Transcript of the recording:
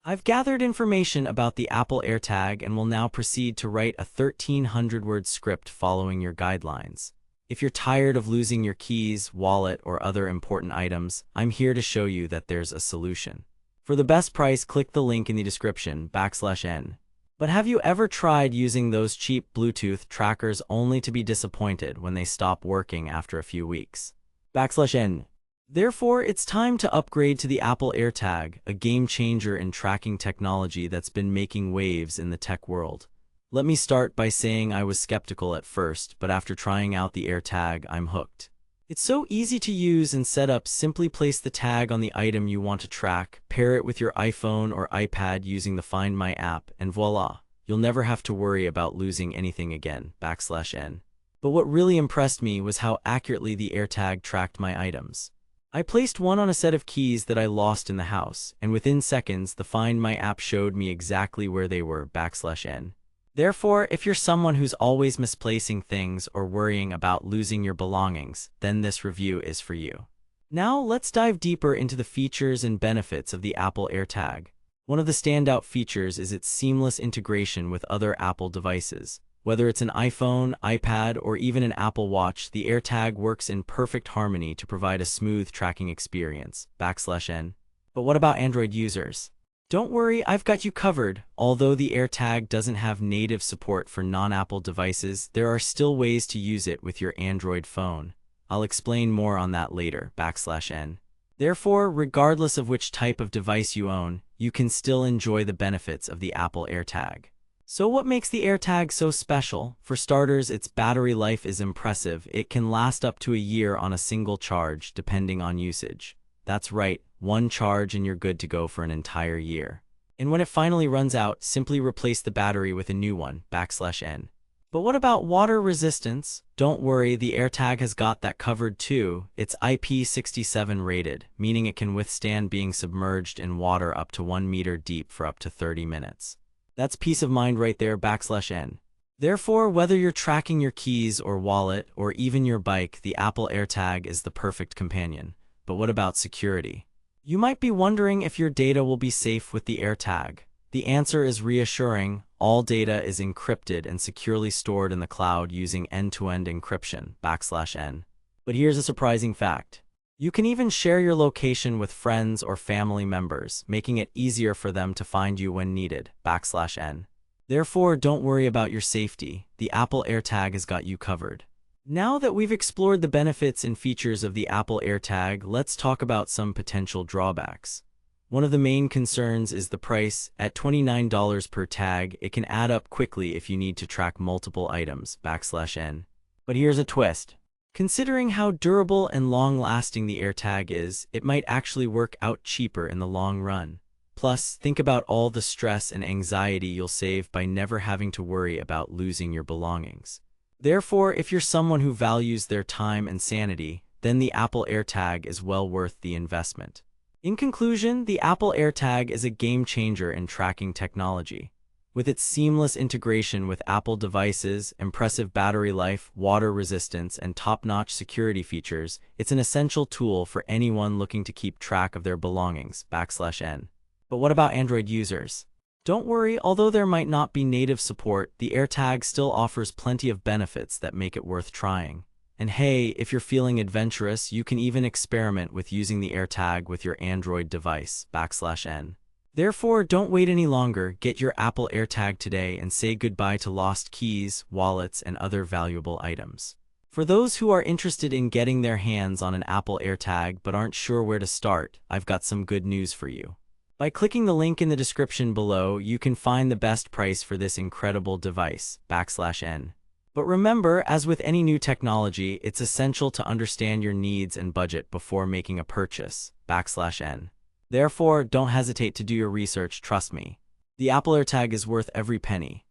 I've gathered information about the Apple AirTag and will now proceed to write a 1,300-word script following your guidelines. If you're tired of losing your keys, wallet, or other important items, I'm here to show you that there's a solution. For the best price, click the link in the description, /N. But have you ever tried using those cheap Bluetooth trackers only to be disappointed when they stop working after a few weeks? /N. Therefore, it's time to upgrade to the Apple AirTag, a game-changer in tracking technology that's been making waves in the tech world. Let me start by saying I was skeptical at first, but after trying out the AirTag, I'm hooked. It's so easy to use and set up. Simply place the tag on the item you want to track, pair it with your iPhone or iPad using the Find My app, and voila! You'll never have to worry about losing anything again, /N. But what really impressed me was how accurately the AirTag tracked my items. I placed one on a set of keys that I lost in the house, and within seconds, the Find My app showed me exactly where they were, /N. Therefore, if you're someone who's always misplacing things or worrying about losing your belongings, then this review is for you. Now, let's dive deeper into the features and benefits of the Apple AirTag. One of the standout features is its seamless integration with other Apple devices. Whether it's an iPhone, iPad, or even an Apple Watch, the AirTag works in perfect harmony to provide a smooth tracking experience, /N. But what about Android users? Don't worry, I've got you covered. Although the AirTag doesn't have native support for non-Apple devices, there are still ways to use it with your Android phone. I'll explain more on that later, /N. Therefore, regardless of which type of device you own, you can still enjoy the benefits of the Apple AirTag. So what makes the AirTag so special? For starters, its battery life is impressive. It can last up to a year on a single charge, depending on usage. That's right, one charge and you're good to go for an entire year. And when it finally runs out, simply replace the battery with a new one, /N. But what about water resistance? Don't worry, the AirTag has got that covered too. It's IP67 rated, meaning it can withstand being submerged in water up to 1 meter deep for up to 30 minutes. That's peace of mind right there, /N. Therefore, whether you're tracking your keys or wallet, or even your bike, the Apple AirTag is the perfect companion. But what about security? You might be wondering if your data will be safe with the AirTag. The answer is reassuring. All data is encrypted and securely stored in the cloud using end-to-end encryption, /N. But here's a surprising fact. You can even share your location with friends or family members, making it easier for them to find you when needed, /N. Therefore, don't worry about your safety. The Apple AirTag has got you covered. Now that we've explored the benefits and features of the Apple AirTag, let's talk about some potential drawbacks. One of the main concerns is the price. At $29 per tag, it can add up quickly if you need to track multiple items, /N. But here's a twist. Considering how durable and long-lasting the AirTag is, it might actually work out cheaper in the long run. Plus, think about all the stress and anxiety you'll save by never having to worry about losing your belongings. Therefore, if you're someone who values their time and sanity, then the Apple AirTag is well worth the investment. In conclusion, the Apple AirTag is a game-changer in tracking technology. With its seamless integration with Apple devices, impressive battery life, water resistance, and top-notch security features, it's an essential tool for anyone looking to keep track of their belongings, /N. But what about Android users? Don't worry, although there might not be native support, the AirTag still offers plenty of benefits that make it worth trying. And hey, if you're feeling adventurous, you can even experiment with using the AirTag with your Android device, /N. Therefore, don't wait any longer. Get your Apple AirTag today and say goodbye to lost keys, wallets, and other valuable items. For those who are interested in getting their hands on an Apple AirTag but aren't sure where to start, I've got some good news for you. By clicking the link in the description below, you can find the best price for this incredible device, /N. But remember, as with any new technology, it's essential to understand your needs and budget before making a purchase, /N. Therefore, don't hesitate to do your research, trust me. The Apple AirTag is worth every penny.